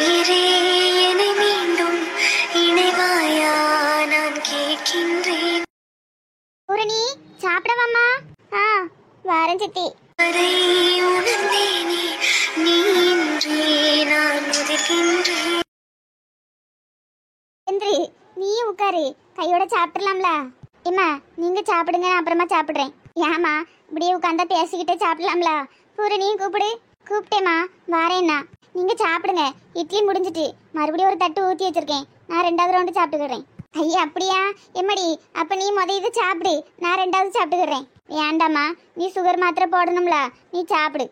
உயிரே என்னை மீண்டும் இணைவாயா நான் கேட்கின்றேன். பூரணி சாப்பிடவாம்மா? வாரம் சித்தி. அதை உணர்ந்தேனே நீ இன்றே நான் உதிர்கின்றேன். செந்திரி நீயும் உட்காரு, கையோட சாப்பிடலாம்ல. ஏம்மா நீங்க சாப்பிடுங்க, நான் அப்புறமா சாப்பிடுறேன். ஏமா இப்படியே உட்காந்தா பேசிக்கிட்டே சாப்பிடலாம்ல. பூரணியும் கூப்பிட்டேம்மா வாரேன்னா. நீங்க சாப்பிடுங்க, இட்லி முடிஞ்சிட்டு மறுபடியும் ஒரு தட்டு ஊற்றி வச்சிருக்கேன், நான் 2வது ரவுண்டு சாப்பிட்டுக்கிறேன். ஐயா அப்படியா? எம்மடி அப்ப நீ இது சாப்பிடு, நான் 2வது சாப்பிட்டுக்கிறேன். ஏண்டாம்மா நீ சுகர் மாத்திரை போடணும்ல, நீ சாப்பிடு.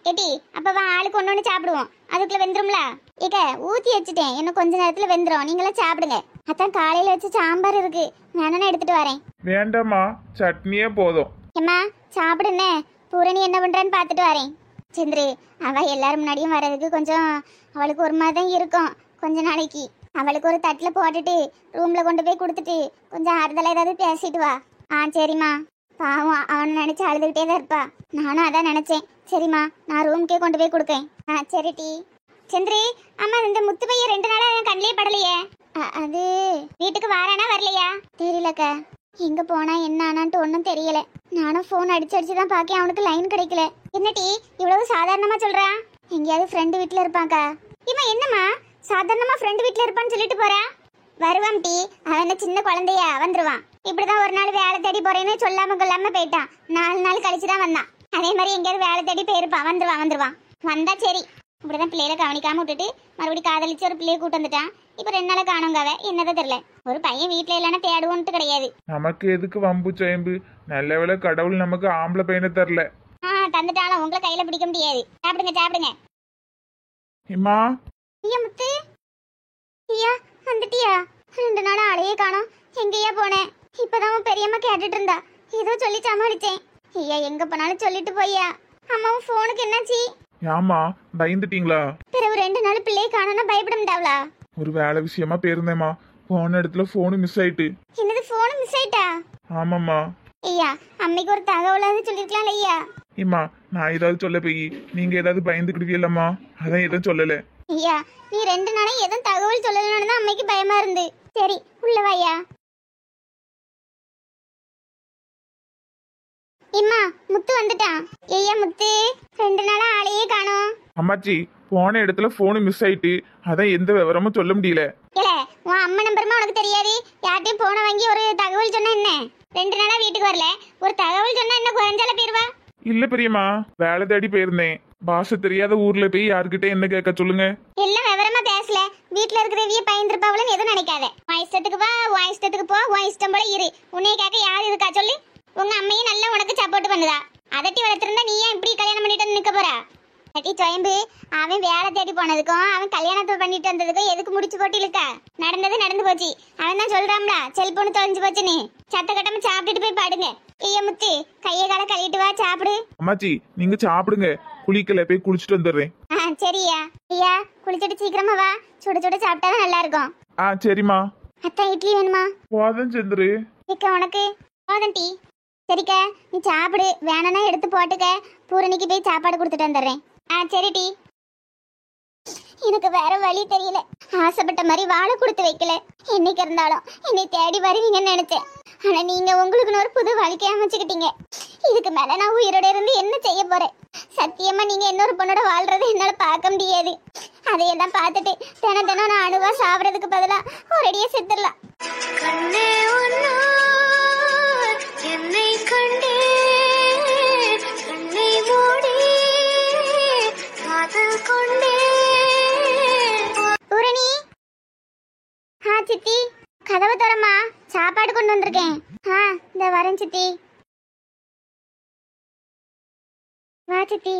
ஏட்டி அப்ப வா ஆளுக்கு ஒன்று சாப்பிடுவோம், அதுக்குள்ள வெந்துரும்ல. ஏக்க ஊற்றி வச்சுட்டேன், இன்னும் கொஞ்ச நேரத்துல வெந்துடும், நீங்களாம் சாப்பிடுங்க. அதான் காலையில வச்சு சாம்பார் இருக்கு, வேணா எடுத்துட்டு வரேன். வேண்டாமா, சட்னியே போதும். ஏம்மா சாப்பிடுன்னு. பூரணி என்ன பண்றான்னு பார்த்துட்டு வரேன். சந்திரு அவ எல்லாரும் முன்னாடியும் வர்றதுக்கு கொஞ்சம் அவளுக்கு ஒரு மாதிரி தான் இருக்கும். கொஞ்ச நாளைக்கு அவளுக்கு ஒரு தட்டில் போட்டுட்டு ரூம்ல கொண்டு போய் கொடுத்துட்டு கொஞ்சம் ஆறுதலாக ஏதாவது பேசிட்டு வா. சரிம்மா. பாவம் அவனை நினைச்சு அழுதுகிட்டே தான் இருப்பா, நானும் அதான் நினைச்சேன். சரிம்மா நான் ரூம்க்கே கொண்டு போய் கொடுக்கேன். சரி டி. சந்திரி அம்மா இந்த முத்து பையன் 2 நாளா என் கண்ணிலே படலையே, அது வீட்டுக்கு வாரானா வரலையா தெரியலக்கா. எங்க போனா என்ன ஆனான்ட்டு ஒன்றும் தெரியல. நானும் ஃபோன் அடிச்சு தான் பார்க்கேன், அவனுக்கு லைன் கிடைக்கல. என்னடி இவ்வளவு சாதாரணமா சொல்றா? எங்கேயாவது ஃப்ரெண்டு வீட்டில் இருப்பாங்கக்கா. இவன் என்னம்மா சாதாரணமா ஃப்ரெண்டு வீட்டில் இருப்பான்னு சொல்லிட்டு போறா? வருவான் டி, அவன் சின்ன குழந்தையா வந்துருவான். இப்படிதான் ஒரு நாள் வேலை தேடி போறேன்னு சொல்லாம கொள்ளாம போயிட்டான், 4 நாள் கழிச்சு தான் வந்தான். அதே மாதிரி எங்கேயாவது வேலை தேடி போயிருப்பான், வந்துருவான் வந்தா சரி. இப்படிதான் பிள்ளைகளை கவனிக்காம விட்டுட்டு மறுபடியும் காதலிச்சு ஒரு பிள்ளைய கூட்டு வந்துட்டான். இப்ப 2 நாளை காணுங்காவ, என்னதான் தெரியல. ஒரு பையன் வீட்டுல இல்லைன்னா தேடுவோன்ட்டு கிடையாது. நமக்கு எதுக்கு வம்பு சேம்பு? நல்ல வேளை கடவுள் நமக்கு ஆம்பளை பையனை தரல. தந்துட்டாலும் உங்களை கையில பிடிக்க முடியாது. சாப்பிடுங்க. இம்மா ஐயா முத்து, ஐயா வந்துட்டியா? 2 நாளா ஆளையே காணோம், எங்கேயா போனேன்? இப்பதான் உன் பெரியம்மா கேட்டுட்டு இருந்தா, ஏதோ சொல்லி சமாளிச்சேன். ஐயா எங்க போனாலும் சொல்லிட்டு போய்யா. அம்மாவும் போனுக்கு என்னாச்சு? ஏமா பயந்துட்டீங்களா? பிறகு 2 நாள் பிள்ளையை காணோம்னா பயப்பட முடியாவளா? ஒரு வேலை விஷயமா போயிருந்தேம்மா, போன இடத்துல போனு மிஸ் ஆயிட்டு. என்னது போன் மிஸ் ஆயிட்டா? ஆமாம்மா. ஐயா அம்மைக்கு ஒரு தகவலாவது சொல்லிருக்கலாம் ஐயா. இம்மா நான் ஏதாவது சொல்ல போய் நீங்க ஏதாவது பயந்துக்கிடுவீல்லம்மா, அதான் எதுவும் சொல்லல. ஐயா நீ 2 நாளா எதுவும் தகவல் சொல்லலன்னு தான் அம்மைக்கு பயமா இருந்து. சரி உள்ள வாயா. இம்மா முத்து வந்துட்டான். ஐயா முத்து 2 நாளா ஆளையே காணோம். அம்மாச்சி போன இடத்துல போனு மிஸ் ஆயிட்டு, அதான் எந்த விவரமும் சொல்ல முடியல. இல்ல உன் அம்மா நம்பருமா உனக்கு தெரியாது? யார்ட்டையும் போன வாங்கி ஒரு தகவல் சொன்னா என்ன? 2 நாளா வீட்டுக்கு வரல, ஒரு தகவல் சொன்னா என்ன குறைஞ்சால போயிருவா? இல்ல பெரியம்மா, வேலை தேடி போயிருந்தேன். பாஷை தெரியாத ஊர்ல போய் யாருக்கிட்ட என்ன கேட்க சொல்லுங்க. எல்லாம் விவரமா பேசல, வீட்டுல இருக்கிறவிய பயந்துருப்பாவலன்னு எதுவும் நினைக்காத. உன் இஷ்டத்துக்கு வா, உன் இஷ்டத்துக்கு போ, உன் இஷ்டம் போல இரு. உன்னைய கேட்க யாரு இருக்கா சொல்லு? உங்க அம்மையும் நல்லா உனக்கு சப்போர்ட் பண்ணுதா. அதட்டி வளர்த்திருந்தா நீ ஏன் இப்படி கல்யாணம் பண்ணிட்டு நிக்க போறா? அட்டி சுயம்பு, அவன் வேலை தேடி போனதுக்கும் அவன் கல்யாணத்தை பண்ணிட்டு வந்ததுக்கும் எதுக்கு முடிச்சு போட்டு இருக்கா? நடந்தது நடந்து போச்சு. அவன் தான் சொல்றான்ல செல்போனு தொலைஞ்சு போச்சுன்னு. சத்த கட்டமா சாப்பிட்டுட்டு போய் பாடுங்க. ஐயா முத்து கையை காலை கழுவிட்டு வா, சாப்பிடு. அம்மாச்சி நீங்க சாப்பிடுங்க, குளிக்கல போய் குளிச்சுட்டு வந்துடுறேன். சரியா. ஐயா குளிச்சுட்டு சீக்கிரமா வா, சுட சுட சாப்பிட்டாதான் நல்லா இருக்கும். சரிம்மா. அத்தா இட்லி வேணுமா? போதும் சந்திரு. உனக்கு போதும் டீ. சரிக்கா நீ சாப்பிடு, வேணும்னா எடுத்து போட்டுக்க. பூரணிக்கு போய் சாப்பாடு கொடுத்துட்டு வந்துடுறேன். சரி டீ. எனக்கு வேற வழி தெரியல, ஆசைப்பட்ட மாதிரி வாழை கொடுத்து வைக்கல. என்னைக்கு இருந்தாலும் என்னை தேடி வருவீங்கன்னு நினைச்சேன், ஆனா நீங்க உங்களுக்குன்னு ஒரு புது வாழ்க்கைய அமைச்சுக்கிட்டீங்க. இதுக்கு மேல நான் உயிரோட இருந்து என்ன செய்ய போறேன்? சத்தியமா நீங்க இன்னொரு பொண்ணோட வாழ்றதை என்னால பார்க்க முடியாது. அதையெல்லாம் பார்த்துட்டு தினம் நான் அணுவா சாப்பிடறதுக்கு பதிலா ஒரேடியா செத்துடலாம். கண்ணே உன்னார் என்னை கண்டே கண்ணை மூடி காதல் கொண்டே. பூரணி சித்தி கதவை தரமா, சாப்பாடு கொண்டு வந்திருக்கேன். இந்த வரேன் சித்தி. வா சித்தி.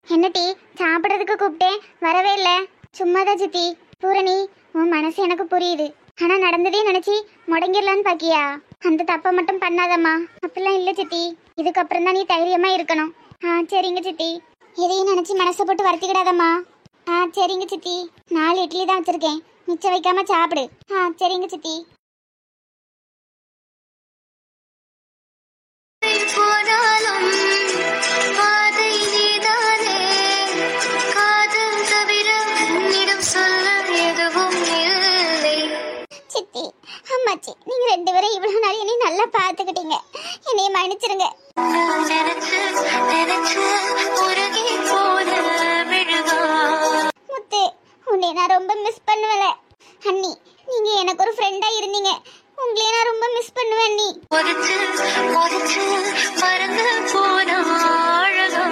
என்ன டீ சாப்பிட்றதுக்கு கூப்பிட்டேன், வரவே இல்லை. சும்மாதான் சித்தி. பூரணி உன் மனசு எனக்கு புரியுது, ஆனா நடந்ததே நினைச்சி முடங்கிடலான்னு பாக்கியா? அந்த தப்பை மட்டும் பண்ணாதம்மா. அப்படிலாம் இல்லை சித்தி, இதுக்கப்புறம் தான் நீ தைரியமா இருக்கணும். சரிங்க சித்தி. எதையும் நினைச்சு மனசை போட்டு வருத்திக்கிடாதம்மா. சரிங்க சித்தி. 4 இட்லி தான் வச்சிருக்கேன், மிச்சம் வைக்காம சாப்பிடு. சரிங்க சித்தி. போனாலும் பாதை நீதானே, காதல் தவிர உன்னிடம் சொல்ல மன்னிச்சிருங்க. நினைச்சு நினைச்சு உருகி போன விழுவா முத்து, உன்னை நான் ரொம்ப மிஸ் பண்ணுவேன் அண்ணி. நீங்க எனக்கு ஒரு ஃப்ரெண்டா இருந்தீங்க. உங்களை நான் ரொம்ப மிஸ் பண்ணுவேன் அண்ணி. ஒதிச்சு ஒதிச்சு மறந்து போன அழகா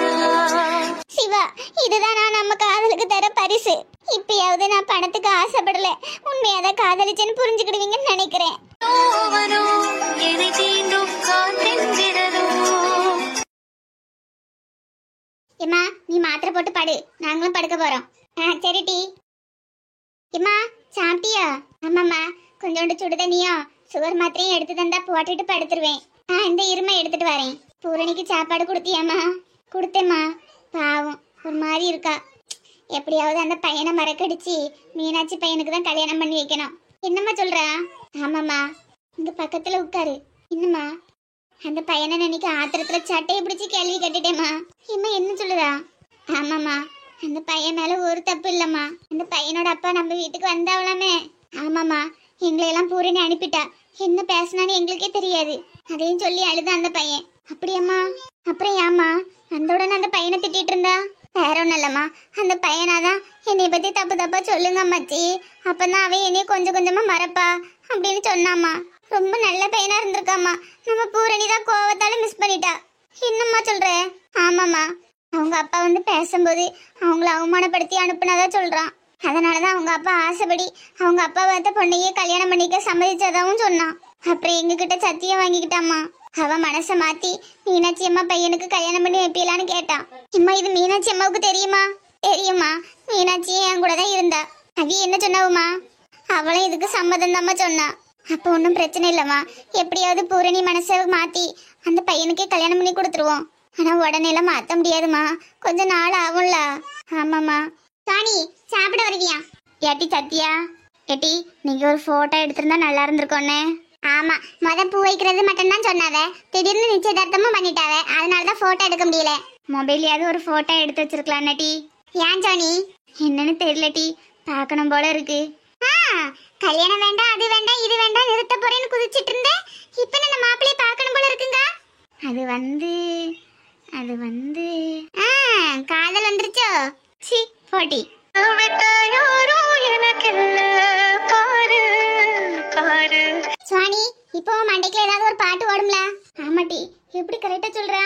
சிவா, இதுதான் நான் நம்ம காதலுக்கு தர பரிசு. இப்பயாவது நான் பணத்துக்கு ஆசைப்படல, உண்மையாதான் காதலிச்சேன்னு புரிஞ்சுக்கிடுவீங்கன்னு நினைக்கிறேன். ஓவனோ என்னை தீண்டும் காற்றின் விரலோ ஏம்மா, நீ மாத்திரை போட்டு படு, நாங்களும் படுக்க போறோம். சரி டி. ஏம்மா, சாப்பிட்டியா? ஆமாம்மா, கொஞ்சோண்டு சுடு தண்ணியும் சுகர் மாத்திரையும் எடுத்து தந்தா போட்டுட்டு படுத்துருவேன். இந்த இருமை எடுத்துட்டு வரேன். பூரணிக்கு சாப்பாடு கொடுத்தியாம்மா? கொடுத்தேம்மா. பாவம், ஒரு மாதிரி இருக்கா. எப்படியாவது அந்த பையனை மறக்கடிச்சு மீனாட்சி பையனுக்கு தான் கல்யாணம் பண்ணி வைக்கணும். என்னம்மா சொல்றா? ஆமாம்மா, இங்க பக்கத்துல உட்காரு. என்னம்மா, அந்த பையனை நினைக்க ஆத்திரத்துல சட்டையை பிடிச்சி கேள்வி கட்டிட்டேம்மா. இம்மா என்ன சொல்லுதா? ஆமாம்மா, அந்த பையன் மேல ஒரு தப்பு இல்லம்மா. அந்த பையனோட அப்பா நம்ம வீட்டுக்கு வந்தாவலாமே. ஆமாம்மா, எங்களையெல்லாம் பூரணி அனுப்பிட்டா. என்ன பேசினான்னு எங்களுக்கே தெரியாது. அதையும் சொல்லி அழுத அந்த பையன். அப்படியம்மா? அப்புறம் ஏம்மா அந்த உடனே அந்த பையனை திட்டிட்டு இருந்தா? வேற ஒன்றும் இல்லம்மா, அந்த பையனாதான் என்னை பத்தி தப்பு தப்பா சொல்லுங்க அம்மாச்சி, அப்பதான் அவன் என்னைய கொஞ்சம் கொஞ்சமா மறப்பா அப்படின்னு சொன்னாம்மா. ரொம்ப நல்ல பையனா இருந்திருக்காம்மா. நம்ம பூரணி தான் கோவத்தால மிஸ் பண்ணிட்டா. என்னம்மா சொல்ற? ஆமாம்மா, அவங்க அப்பா வந்து பேசும்போது அவங்கள அவமானப்படுத்தி அனுப்புனதா சொல்றான். அதனாலதான் அவங்க அப்பா ஆசைப்படி அவங்க அப்பா பார்த்த பொண்ணையே கல்யாணம் பண்ணிக்க சம்மதிச்சதாவும் சொன்னான். அப்புறம் எங்ககிட்ட சத்தியம் வாங்கிக்கிட்டாம்மா. அவ மனசை மாத்தி மீனாட்சி அம்மா பையனுக்கு கல்யாணம் பண்ணி வைப்பீலான்னு கேட்டான். அம்மா, இது மீனாட்சி அம்மாவுக்கு தெரியுமா? தெரியுமா, மீனாட்சியே என் கூட தான் இருந்தா. அவி என்ன சொன்னாவுமா? அவளும் இதுக்கு சம்மதம் தாம்மா சொன்னா. அப்போ ஒன்றும் பிரச்சனை இல்லைம்மா, எப்படியாவது பூரணி மனசை மாத்தி அந்த பையனுக்கே கல்யாணம் பண்ணி கொடுத்துருவோம். ஆனா உடனே எல்லாம் மாத்த முடியாதுமா, கொஞ்ச நாள் ஆகும்ல. ஆமாம்மா. சாணி, சாப்பிட வருவியா? ஏட்டி சத்தியா, ஏட்டி நீங்க ஒரு போட்டோ எடுத்திருந்தா நல்லா இருந்திருக்கோன்னே. ஆமா, பூ வைக்கிறது மட்டும் தான் சொன்னாவ, திடீர்னு நிச்சயதார்த்தமும் பண்ணிட்டாவ, அதனாலதான் போட்டோ எடுக்க முடியல. மொபைல்லையாவது ஒரு போட்டோ எடுத்து வச்சிருக்கலாம் டி. ஏன் ஜானி? என்னன்னு தெரியல டி, பார்க்கணும் போல இருக்கு. கல்யாணம் வேண்டாம், அது வேண்டாம், இது வேண்டாம், நிறுத்த போறேன்னு குதிச்சிட்டு இருந்தேன். இப்ப நம்ம மாப்பிள்ளைய பார்க்கணும் போல இருக்குங்க. அது வந்து காதல் வந்துருச்சோ? சி போட்டி. சுவாணி, இப்போ மண்டைக்குல ஏதாவது ஒரு பாட்டு ஓடும்ல? ஆமாட்டி, எப்படி கரெக்டா சொல்றா?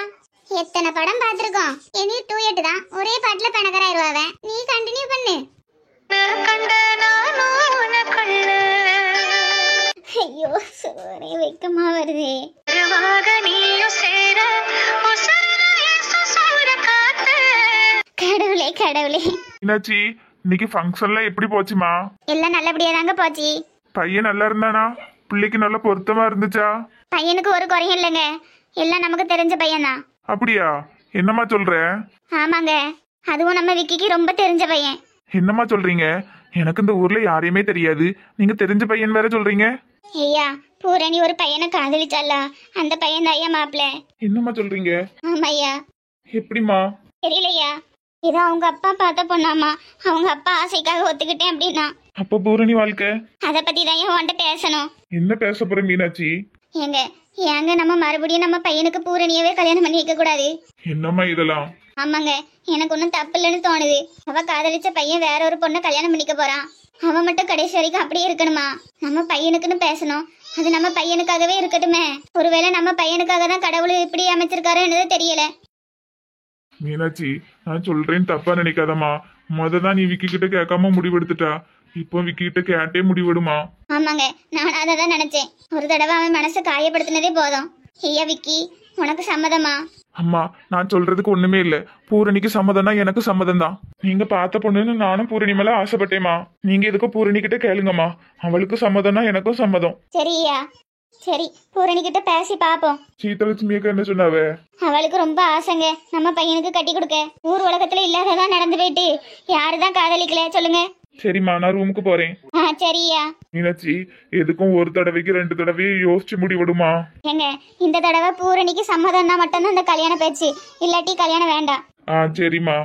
எத்தனை படம் பார்த்திருக்கோம். இனி 2 தான், ஒரே பாட்டுல பணக்காராயிருவாவ. நீ கண்டினியூ பண்ணு. ஐயோ, சோரே வெக்கமா வருதே. கடவுளே கடவுளே. மீனாட்சி, இன்னைக்கு ஃபங்க்ஷன்ல எப்படி போச்சுமா? எல்லாம் நல்லபடியா தாங்க போச்சு. பையன் நல்லா இருந்தானா? பிள்ளைக்கு நல்ல பொருத்தமா இருந்துச்சா? பையனுக்கு ஒரு குறையும் இல்லைங்க, எல்லாம் நமக்கு தெரிஞ்ச பையன்தான். அப்படியா? என்னம்மா சொல்ற? ஆமாங்க, அதுவும் நம்ம விக்கிக்கு ரொம்ப தெரிஞ்ச பையன். என்னம்மா சொல்றீங்க? எனக்கு இந்த ஊர்ல யாரையுமே தெரியாது, நீங்க தெரிஞ்ச பையன் வேற சொல்றீங்க? ஐயா, பூரணி ஒரு பையனை காதலிச்சால, அந்த பையன் தான் ஐயா மாப்பிள்ள. என்னம்மா சொல்றீங்க? ஆமா ஐயா. எப்படிமா? தெரியலையா, ஏதோ அவங்க அப்பா பார்த்த பொண்ணாமா, அவங்க அப்பா ஆசைக்காக ஒத்துக்கிட்டேன் அப்படின்னா. அப்ப பூரணி வாழ்க்கை அத பத்தி தான் ஏன் உன்கிட்ட பேசணும். என்ன பேச போற மீனாட்சி? ஏங்க நம்ம மறுபடியும் நம்ம பையனுக்கு பூரணியவே கல்யாணம் பண்ணி வைக்க கூடாது? என்னம்மா இதெல்லாம்? ஆமாங்க, எனக்கு ஒன்றும் தப்பு இல்லைன்னு தோணுது. அவ காதலிச்ச பையன் வேற ஒரு பொண்ணை கல்யாணம் பண்ணிக்க போறான். அவன் மட்டும் கடைசி வரைக்கும் அப்படியே இருக்கணுமா? நம்ம பையனுக்குன்னு பேசணும், அது நம்ம பையனுக்காகவே இருக்கட்டுமே. ஒருவேளை நம்ம பையனுக்காக தான் கடவுள் இப்படி அமைச்சிருக்காருன்னு தெரியல. மீனாட்சி, நான் சொல்றேன் தப்பா நினைக்காதம்மா. தான் நீ விக்கி கிட்ட கேட்காம முடிவெடுத்துட்டா, இப்போ விக்கி கிட்ட கேட்டே முடிவெடுமா? ஆமாங்க, நான் அதை தான் நினைச்சேன். ஒரு தடவை அவன் மனசை காயப்படுத்தினதே போதும். ஐயா விக்கி, உனக்கு சம்மதமா? அம்மா, நான் சொல்றதுக்கு ஒண்ணுமே இல்ல. பூரணிக்கு சம்மதம்னா எனக்கு சம்மதம் தான். நீங்க பார்த்த பொண்ணுன்னு நானும் பூரணி மேல ஆசைப்பட்டேமா. நீங்க எதுக்கும் பூரணி கிட்ட கேளுங்கம்மா. அவளுக்கு சம்மதம்னா எனக்கும் சம்மதம். சரியா? சரி, பூரணி கிட்ட பேசி பாப்போம். சீதலட்சுமியக்கா என்ன சொன்னாவே? அவளுக்கு ரொம்ப ஆசைங்க நம்ம பையனுக்கு கட்டி கொடுக்க. ஊர் உலகத்துல இல்லாததான் நடந்து போயிட்டு யாருதான் காதலிக்கல சொல்லுங்க. சரிம்மா, நான் ரூமுக்கு போறேன். சரியா? மீனாட்சி, எதுக்கும் ஒரு தடவைக்கு 2 தடவையே யோசிச்சு முடிவெடுமா. ஏங்க, இந்த தடவை பூரணிக்கு சம்மதம்னா மட்டும்தான் இந்த கல்யாண பேச்சு, இல்லாட்டி கல்யாணம் வேண்டாம். சரிம்மா.